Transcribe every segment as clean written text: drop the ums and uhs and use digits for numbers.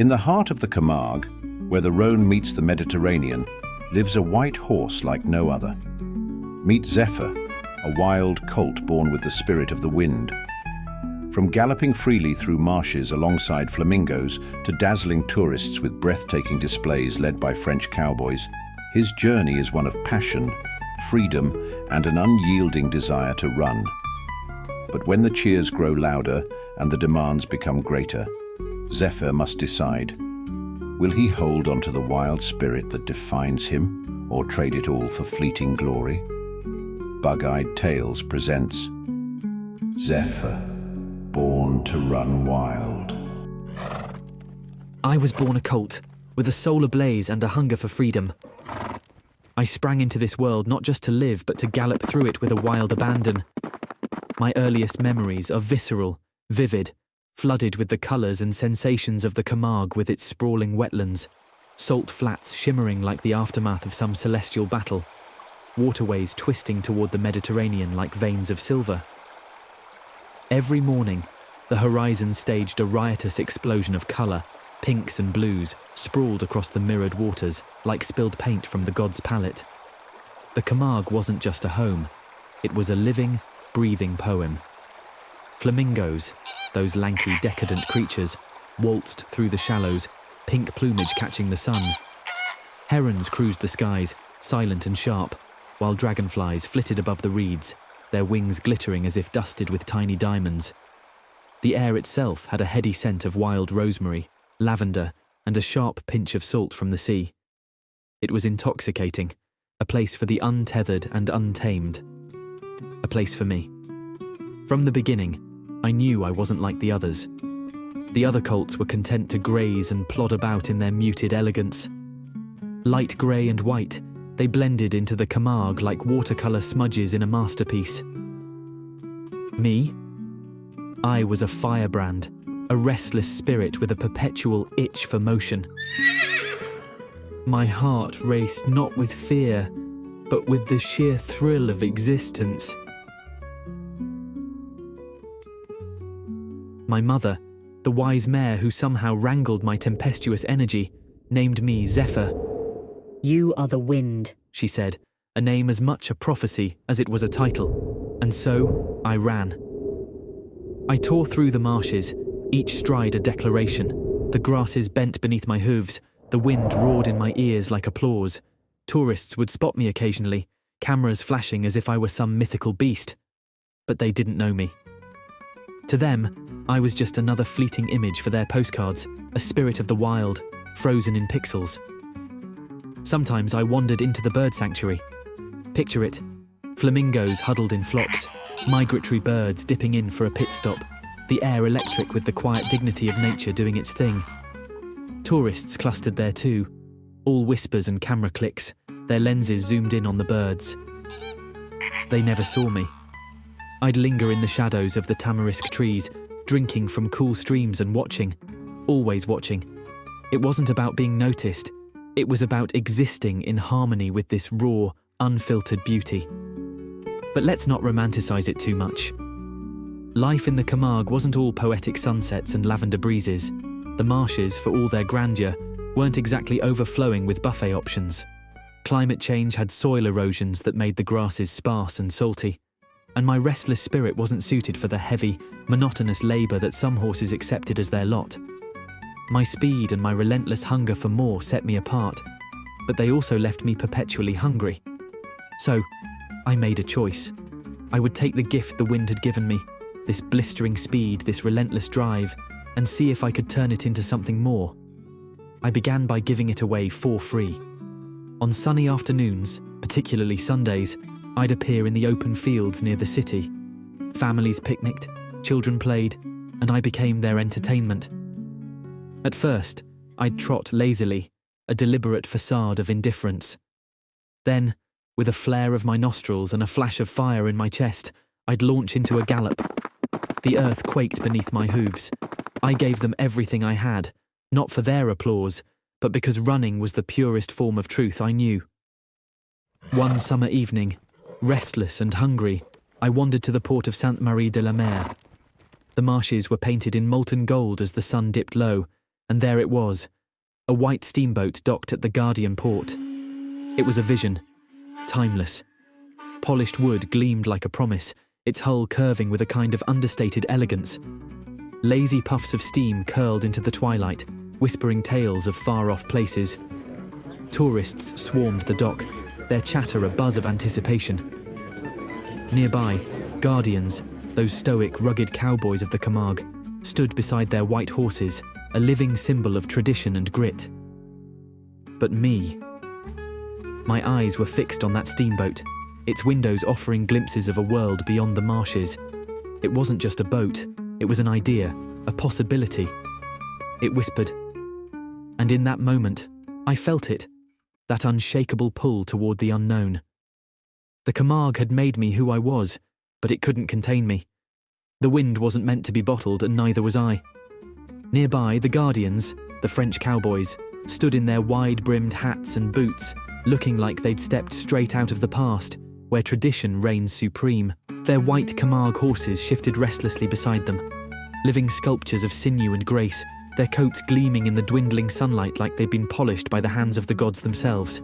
In the heart of the Camargue, where the Rhône meets the Mediterranean, lives a white horse like no other. Meet Zéphyr, a wild colt born with the spirit of the wind. From galloping freely through marshes alongside flamingos to dazzling tourists with breathtaking displays led by French cowboys, his journey is one of passion, freedom, and an unyielding desire to run. But when the cheers grow louder and the demands become greater, Zéphyr must decide. Will he hold on to the wild spirit that defines him, or trade it all for fleeting glory? Bug-Eyed Tales presents Zéphyr, born to run wild. I was born a colt, with a soul ablaze and a hunger for freedom. I sprang into this world not just to live, but to gallop through it with a wild abandon. My earliest memories are visceral, vivid, flooded with the colours and sensations of the Camargue with its sprawling wetlands, salt flats shimmering like the aftermath of some celestial battle, waterways twisting toward the Mediterranean like veins of silver. Every morning, the horizon staged a riotous explosion of colour, pinks and blues, sprawled across the mirrored waters like spilled paint from the god's palette. The Camargue wasn't just a home, it was a living, breathing poem. Flamingos, those lanky, decadent creatures, waltzed through the shallows, pink plumage catching the sun. Herons cruised the skies, silent and sharp, while dragonflies flitted above the reeds, their wings glittering as if dusted with tiny diamonds. The air itself had a heady scent of wild rosemary, lavender, and a sharp pinch of salt from the sea. It was intoxicating, a place for the untethered and untamed. A place for me. From the beginning, I knew I wasn't like the others. The other colts were content to graze and plod about in their muted elegance. Light grey and white, they blended into the Camargue like watercolour smudges in a masterpiece. Me? I was a firebrand, a restless spirit with a perpetual itch for motion. My heart raced not with fear, but with the sheer thrill of existence. My mother, the wise mare who somehow wrangled my tempestuous energy, named me Zéphyr. "You are the wind," she said, a name as much a prophecy as it was a title. And so I ran. I tore through the marshes, each stride a declaration. The grasses bent beneath my hooves, the wind roared in my ears like applause. Tourists would spot me occasionally, cameras flashing as if I were some mythical beast. But they didn't know me. To them, I was just another fleeting image for their postcards, a spirit of the wild, frozen in pixels. Sometimes I wandered into the bird sanctuary. Picture it, flamingos huddled in flocks, migratory birds dipping in for a pit stop, the air electric with the quiet dignity of nature doing its thing. Tourists clustered there too, all whispers and camera clicks, their lenses zoomed in on the birds. They never saw me. I'd linger in the shadows of the tamarisk trees, drinking from cool streams and watching, always watching. It wasn't about being noticed, it was about existing in harmony with this raw, unfiltered beauty. But let's not romanticize it too much. Life in the Camargue wasn't all poetic sunsets and lavender breezes. The marshes, for all their grandeur, weren't exactly overflowing with buffet options. Climate change had soil erosions that made the grasses sparse and salty. And my restless spirit wasn't suited for the heavy, monotonous labour that some horses accepted as their lot. My speed and my relentless hunger for more set me apart, but they also left me perpetually hungry. So, I made a choice. I would take the gift the wind had given me, this blistering speed, this relentless drive, and see if I could turn it into something more. I began by giving it away for free. On sunny afternoons, particularly Sundays, I'd appear in the open fields near the city. Families picnicked, children played, and I became their entertainment. At first, I'd trot lazily, a deliberate facade of indifference. Then, with a flare of my nostrils and a flash of fire in my chest, I'd launch into a gallop. The earth quaked beneath my hooves. I gave them everything I had, not for their applause, but because running was the purest form of truth I knew. One summer evening, restless and hungry, I wandered to the port of Sainte-Marie de la Mer. The marshes were painted in molten gold as the sun dipped low, and there it was, a white steamboat docked at the Guardian port. It was a vision, timeless. Polished wood gleamed like a promise, its hull curving with a kind of understated elegance. Lazy puffs of steam curled into the twilight, whispering tales of far-off places. Tourists swarmed the dock, their chatter a buzz of anticipation. Nearby, Gardians, those stoic, rugged cowboys of the Camargue, stood beside their white horses, a living symbol of tradition and grit. But me. My eyes were fixed on that steamboat, its windows offering glimpses of a world beyond the marshes. It wasn't just a boat, it was an idea, a possibility. It whispered. And in that moment, I felt it, that unshakable pull toward the unknown. The Camargue had made me who I was, but it couldn't contain me. The wind wasn't meant to be bottled, and neither was I. Nearby, the Gardians, the French Cowboys, stood in their wide-brimmed hats and boots, looking like they'd stepped straight out of the past, where tradition reigns supreme. Their white Camargue horses shifted restlessly beside them, living sculptures of sinew and grace, their coats gleaming in the dwindling sunlight like they'd been polished by the hands of the gods themselves.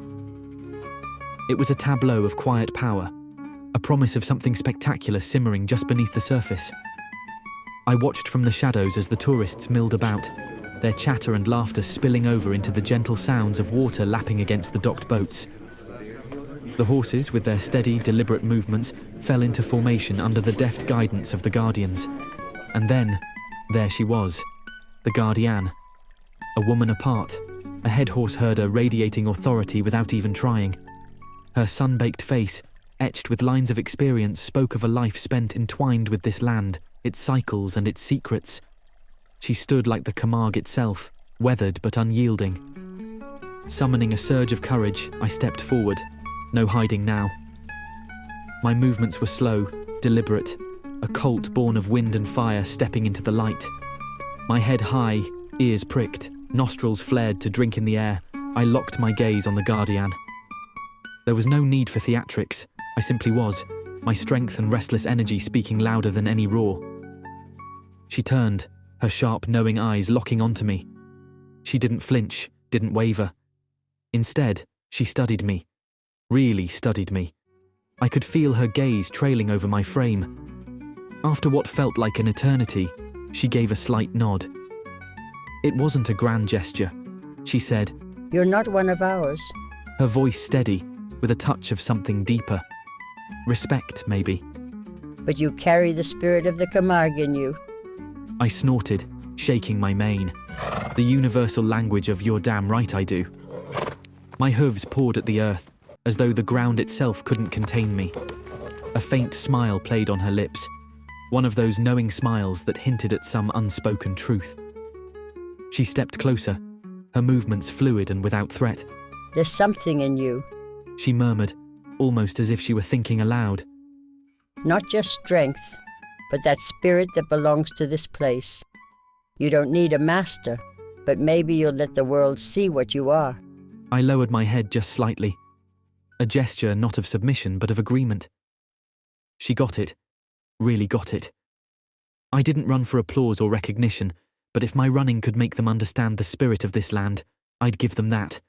It was a tableau of quiet power, a promise of something spectacular simmering just beneath the surface. I watched from the shadows as the tourists milled about, their chatter and laughter spilling over into the gentle sounds of water lapping against the docked boats. The horses, with their steady, deliberate movements, fell into formation under the deft guidance of the Gardians. And then, there she was, the Gardian, a woman apart, a head horse herder radiating authority without even trying. Her sun-baked face, etched with lines of experience, spoke of a life spent entwined with this land, its cycles and its secrets. She stood like the Camargue itself, weathered but unyielding. Summoning a surge of courage, I stepped forward, no hiding now. My movements were slow, deliberate, a colt born of wind and fire stepping into the light. My head high, ears pricked, nostrils flared to drink in the air, I locked my gaze on the Guardian. There was no need for theatrics, I simply was, my strength and restless energy speaking louder than any roar. She turned, her sharp, knowing eyes locking onto me. She didn't flinch, didn't waver. Instead, she studied me. Really studied me. I could feel her gaze trailing over my frame. After what felt like an eternity, she gave a slight nod. It wasn't a grand gesture. She said, "You're not one of ours." her voice steady, with a touch of something deeper. Respect, maybe. "But you carry the spirit of the Camargue in you." I snorted, shaking my mane. The universal language of "you're damn right I do." My hooves pawed at the earth, as though the ground itself couldn't contain me. A faint smile played on her lips, one of those knowing smiles that hinted at some unspoken truth. She stepped closer, her movements fluid and without threat. "There's something in you. She murmured, almost as if she were thinking aloud. Not just strength, but that spirit that belongs to this place. You don't need a master, but maybe you'll let the world see what you are." I lowered my head just slightly, a gesture not of submission but of agreement. She got it, really got it. I didn't run for applause or recognition, but if my running could make them understand the spirit of this land, I'd give them that.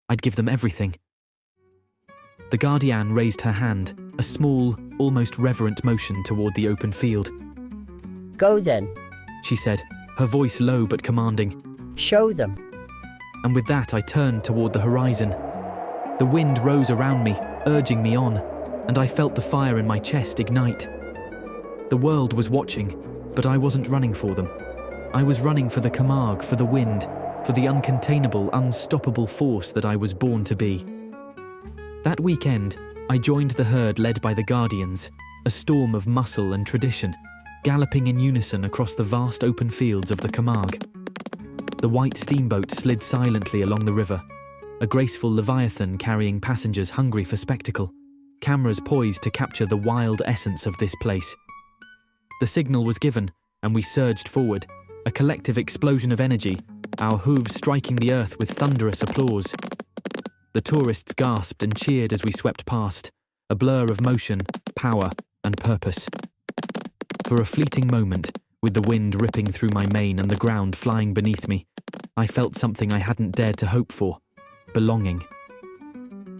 I'd give them everything. The Guardian raised her hand, a small, almost reverent motion toward the open field. "Go then," she said, her voice low but commanding. "Show them." And with that I turned toward the horizon. The wind rose around me, urging me on, and I felt the fire in my chest ignite. The world was watching, but I wasn't running for them. I was running for the Camargue, for the wind, for the uncontainable, unstoppable force that I was born to be. That weekend, I joined the herd led by the Gardians, a storm of muscle and tradition, galloping in unison across the vast open fields of the Camargue. The white steamboat slid silently along the river, a graceful leviathan carrying passengers hungry for spectacle, cameras poised to capture the wild essence of this place. The signal was given, and we surged forward, a collective explosion of energy, our hooves striking the earth with thunderous applause. The tourists gasped and cheered as we swept past, a blur of motion, power, and purpose. For a fleeting moment, with the wind ripping through my mane and the ground flying beneath me, I felt something I hadn't dared to hope for: belonging.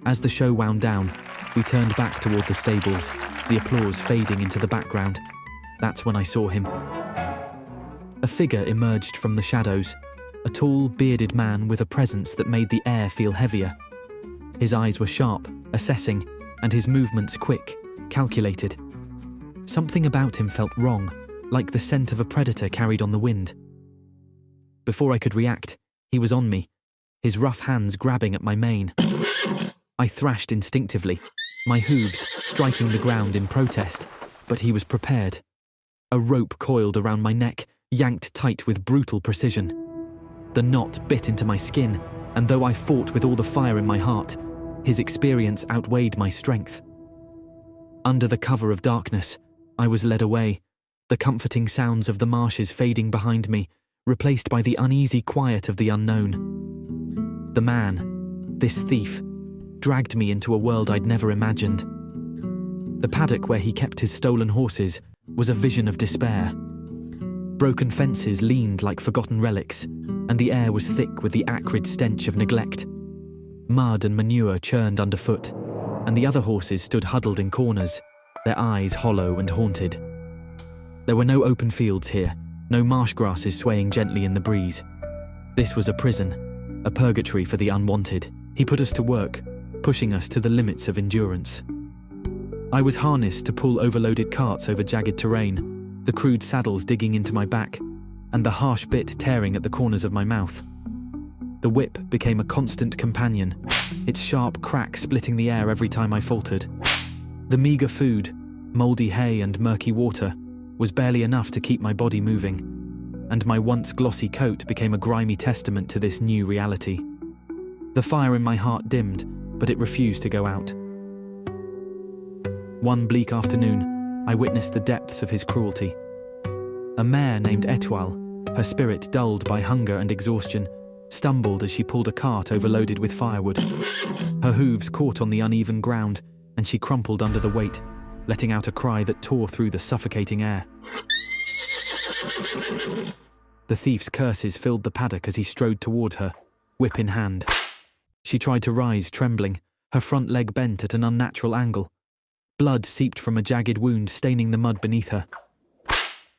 As the show wound down, we turned back toward the stables, the applause fading into the background. That's when I saw him. A figure emerged from the shadows, a tall, bearded man with a presence that made the air feel heavier. His eyes were sharp, assessing, and his movements quick, calculated. Something about him felt wrong, like the scent of a predator carried on the wind. Before I could react, he was on me, his rough hands grabbing at my mane. I thrashed instinctively, my hooves striking the ground in protest, but he was prepared. A rope coiled around my neck, yanked tight with brutal precision. The knot bit into my skin, and though I fought with all the fire in my heart, his experience outweighed my strength. Under the cover of darkness, I was led away, the comforting sounds of the marshes fading behind me, replaced by the uneasy quiet of the unknown. The man, this thief, dragged me into a world I'd never imagined. The paddock where he kept his stolen horses was a vision of despair. Broken fences leaned like forgotten relics, and the air was thick with the acrid stench of neglect. Mud and manure churned underfoot, and the other horses stood huddled in corners, their eyes hollow and haunted. There were no open fields here, no marsh grasses swaying gently in the breeze. This was a prison, a purgatory for the unwanted. He put us to work, pushing us to the limits of endurance. I was harnessed to pull overloaded carts over jagged terrain, the crude saddles digging into my back, and the harsh bit tearing at the corners of my mouth. The whip became a constant companion, its sharp crack splitting the air every time I faltered. The meagre food, mouldy hay and murky water, was barely enough to keep my body moving, and my once glossy coat became a grimy testament to this new reality. The fire in my heart dimmed, but it refused to go out. One bleak afternoon, I witnessed the depths of his cruelty. A mare named Étoile, her spirit dulled by hunger and exhaustion, stumbled as she pulled a cart overloaded with firewood. Her hooves caught on the uneven ground, and she crumpled under the weight, letting out a cry that tore through the suffocating air. The thief's curses filled the paddock as he strode toward her, whip in hand. She tried to rise, trembling, her front leg bent at an unnatural angle. Blood seeped from a jagged wound, staining the mud beneath her.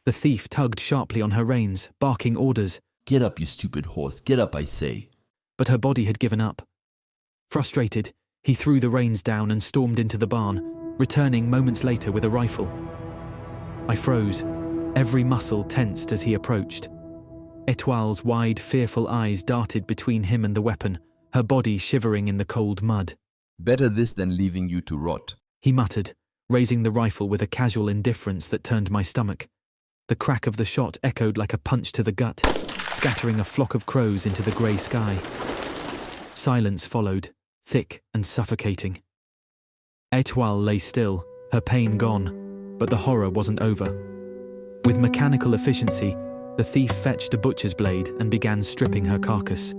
The thief tugged sharply on her reins, barking orders. "Get up, you stupid horse, get up, I say." But her body had given up. Frustrated, he threw the reins down and stormed into the barn, returning moments later with a rifle. I froze, every muscle tensed as he approached. Étoile's wide, fearful eyes darted between him and the weapon, her body shivering in the cold mud. "Better this than leaving you to rot," he muttered, raising the rifle with a casual indifference that turned my stomach. The crack of the shot echoed like a punch to the gut, scattering a flock of crows into the grey sky. Silence followed, thick and suffocating. Étoile lay still, her pain gone, but the horror wasn't over. With mechanical efficiency, the thief fetched a butcher's blade and began stripping her carcass.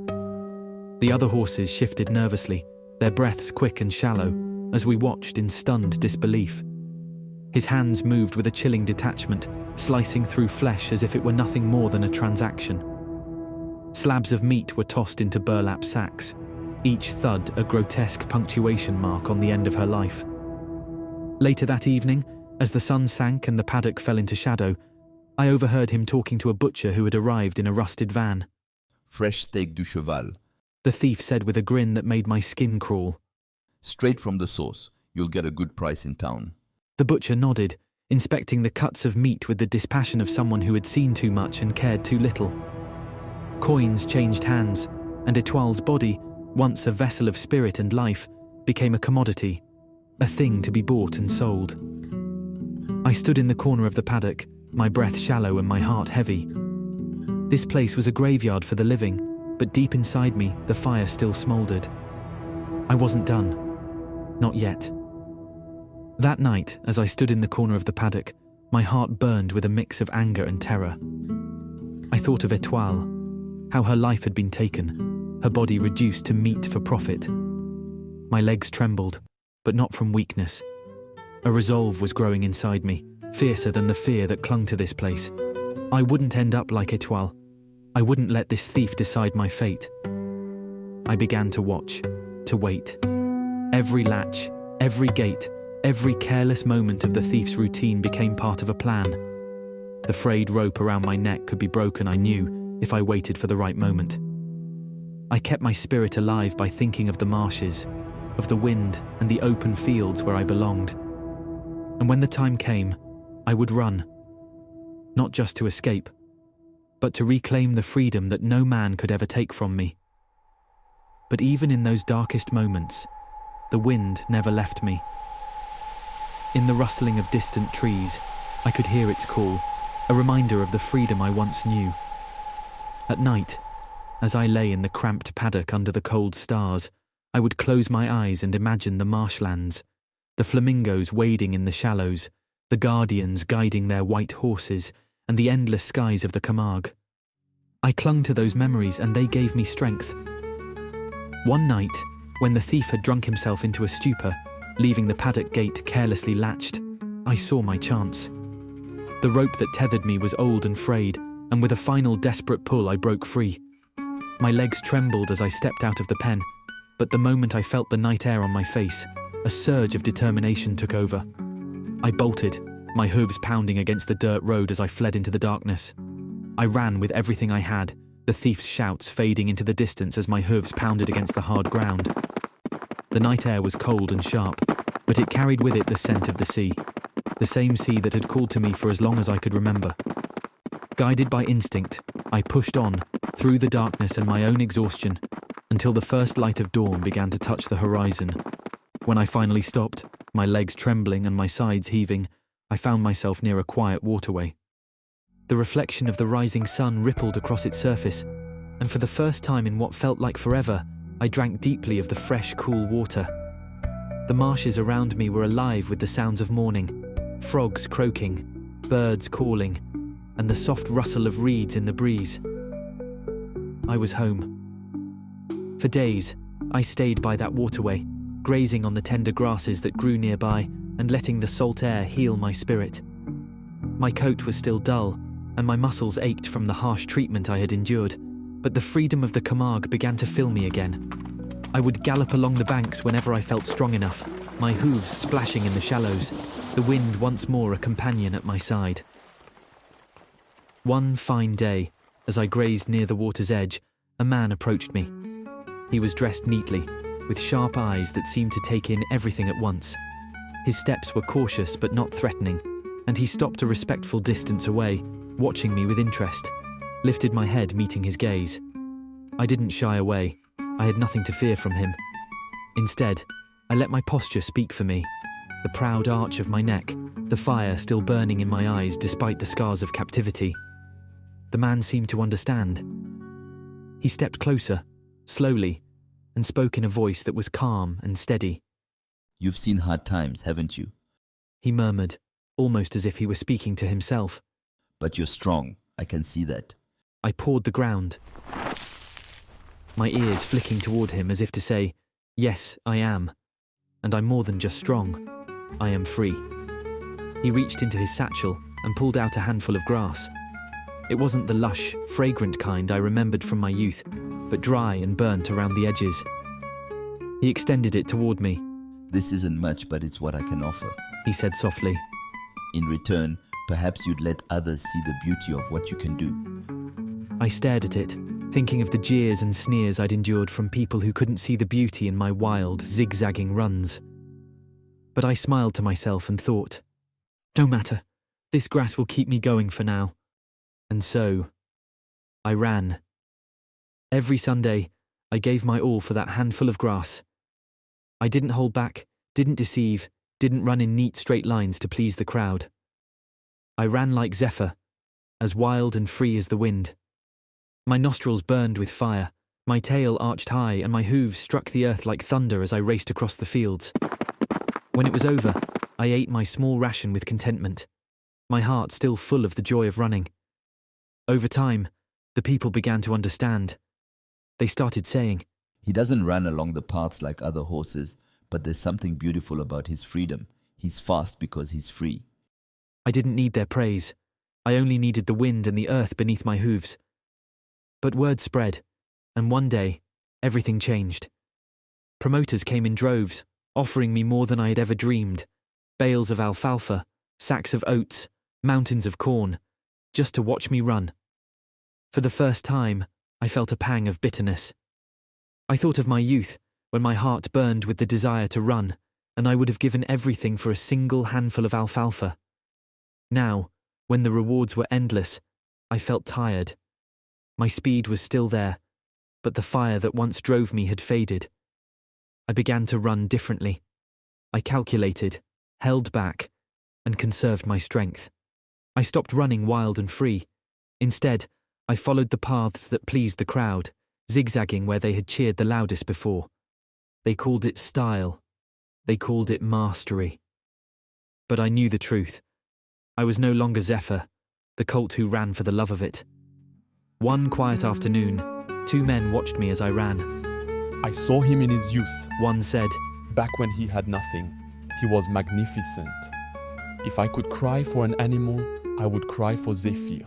The other horses shifted nervously, their breaths quick and shallow, as we watched in stunned disbelief. His hands moved with a chilling detachment, slicing through flesh as if it were nothing more than a transaction. Slabs of meat were tossed into burlap sacks, each thud a grotesque punctuation mark on the end of her life. Later that evening, as the sun sank and the paddock fell into shadow, I overheard him talking to a butcher who had arrived in a rusted van. "Fresh steak du cheval. The thief said with a grin that made my skin crawl. Straight from the source. You'll get a good price in town." The butcher nodded, inspecting the cuts of meat with the dispassion of someone who had seen too much and cared too little. Coins changed hands, and Étoile's body, once a vessel of spirit and life, became a commodity, a thing to be bought and sold. I stood in the corner of the paddock, my breath shallow and my heart heavy. This place was a graveyard for the living, but deep inside me, the fire still smouldered. I wasn't done. Not yet. That night, as I stood in the corner of the paddock, my heart burned with a mix of anger and terror. I thought of Étoile, how her life had been taken, her body reduced to meat for profit. My legs trembled, but not from weakness. A resolve was growing inside me, fiercer than the fear that clung to this place. I wouldn't end up like Étoile. I wouldn't let this thief decide my fate. I began to watch, to wait. Every latch, every gate, every careless moment of the thief's routine became part of a plan. The frayed rope around my neck could be broken, I knew, if I waited for the right moment. I kept my spirit alive by thinking of the marshes, of the wind and the open fields where I belonged. And when the time came, I would run. Not just to escape, but to reclaim the freedom that no man could ever take from me. But even in those darkest moments, the wind never left me. In the rustling of distant trees, I could hear its call, a reminder of the freedom I once knew. At night, as I lay in the cramped paddock under the cold stars, I would close my eyes and imagine the marshlands, the flamingos wading in the shallows, the Gardians guiding their white horses, and the endless skies of the Camargue. I clung to those memories and they gave me strength. One night, when the thief had drunk himself into a stupor, leaving the paddock gate carelessly latched, I saw my chance. The rope that tethered me was old and frayed, and with a final desperate pull I broke free. My legs trembled as I stepped out of the pen, but the moment I felt the night air on my face, a surge of determination took over. I bolted, my hooves pounding against the dirt road as I fled into the darkness. I ran with everything I had, the thief's shouts fading into the distance as my hooves pounded against the hard ground. The night air was cold and sharp, but it carried with it the scent of the sea, the same sea that had called to me for as long as I could remember. Guided by instinct, I pushed on, through the darkness and my own exhaustion, until the first light of dawn began to touch the horizon. When I finally stopped, my legs trembling and my sides heaving, I found myself near a quiet waterway. The reflection of the rising sun rippled across its surface, and for the first time in what felt like forever, I drank deeply of the fresh, cool water. The marshes around me were alive with the sounds of morning, frogs croaking, birds calling, and the soft rustle of reeds in the breeze. I was home. For days, I stayed by that waterway, grazing on the tender grasses that grew nearby and letting the salt air heal my spirit. My coat was still dull, and my muscles ached from the harsh treatment I had endured, but the freedom of the Camargue began to fill me again. I would gallop along the banks whenever I felt strong enough, my hooves splashing in the shallows, the wind once more a companion at my side. One fine day, as I grazed near the water's edge, a man approached me. He was dressed neatly, with sharp eyes that seemed to take in everything at once. His steps were cautious but not threatening, and he stopped a respectful distance away, watching me with interest, lifted my head meeting his gaze. I didn't shy away. I had nothing to fear from him. Instead, I let my posture speak for me, the proud arch of my neck, the fire still burning in my eyes despite the scars of captivity. The man seemed to understand. He stepped closer, slowly, and spoke in a voice that was calm and steady. You've seen hard times, haven't you? He murmured, almost as if he were speaking to himself. But you're strong, I can see that. I pawed the ground, my ears flicking toward him as if to say, yes, I am. And I'm more than just strong. I am free. He reached into his satchel and pulled out a handful of grass. It wasn't the lush, fragrant kind I remembered from my youth, but dry and burnt around the edges. He extended it toward me. This isn't much, but it's what I can offer, he said softly. In return, perhaps you'd let others see the beauty of what you can do. I stared at it, thinking of the jeers and sneers I'd endured from people who couldn't see the beauty in my wild, zigzagging runs. But I smiled to myself and thought, no matter, this grass will keep me going for now. And so, I ran. Every Sunday, I gave my all for that handful of grass. I didn't hold back, didn't deceive, didn't run in neat straight lines to please the crowd. I ran like Zéphyr, as wild and free as the wind. My nostrils burned with fire, my tail arched high, and my hooves struck the earth like thunder as I raced across the fields. When it was over, I ate my small ration with contentment, my heart still full of the joy of running. Over time, the people began to understand. They started saying, He doesn't run along the paths like other horses, but there's something beautiful about his freedom. He's fast because he's free. I didn't need their praise. I only needed the wind and the earth beneath my hooves. But word spread, and one day, everything changed. Promoters came in droves, offering me more than I had ever dreamed. Bales of alfalfa, sacks of oats, mountains of corn, just to watch me run. For the first time, I felt a pang of bitterness. I thought of my youth, when my heart burned with the desire to run, and I would have given everything for a single handful of alfalfa. Now, when the rewards were endless, I felt tired. My speed was still there, but the fire that once drove me had faded. I began to run differently. I calculated, held back, and conserved my strength. I stopped running wild and free. Instead, I followed the paths that pleased the crowd, zigzagging where they had cheered the loudest before. They called it style. They called it mastery. But I knew the truth. I was no longer Zéphyr, the colt who ran for the love of it. One quiet afternoon, 2 men watched me as I ran. I saw him in his youth, One said, back when he had nothing. He was magnificent. If I could cry for an animal, I would cry for Zéphyr.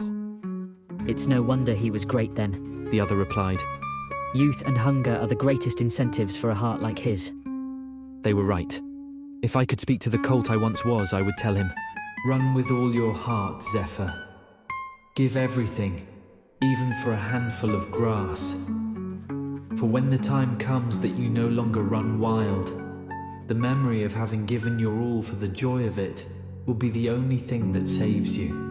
It's no wonder he was great then. the other replied. Youth and hunger are the greatest incentives for a heart like his. They were right. If I could speak to the colt I once was, I would tell him, "Run with all your heart, Zéphyr. Give everything, even for a handful of grass. For when the time comes that you no longer run wild, the memory of having given your all for the joy of it will be the only thing that saves you."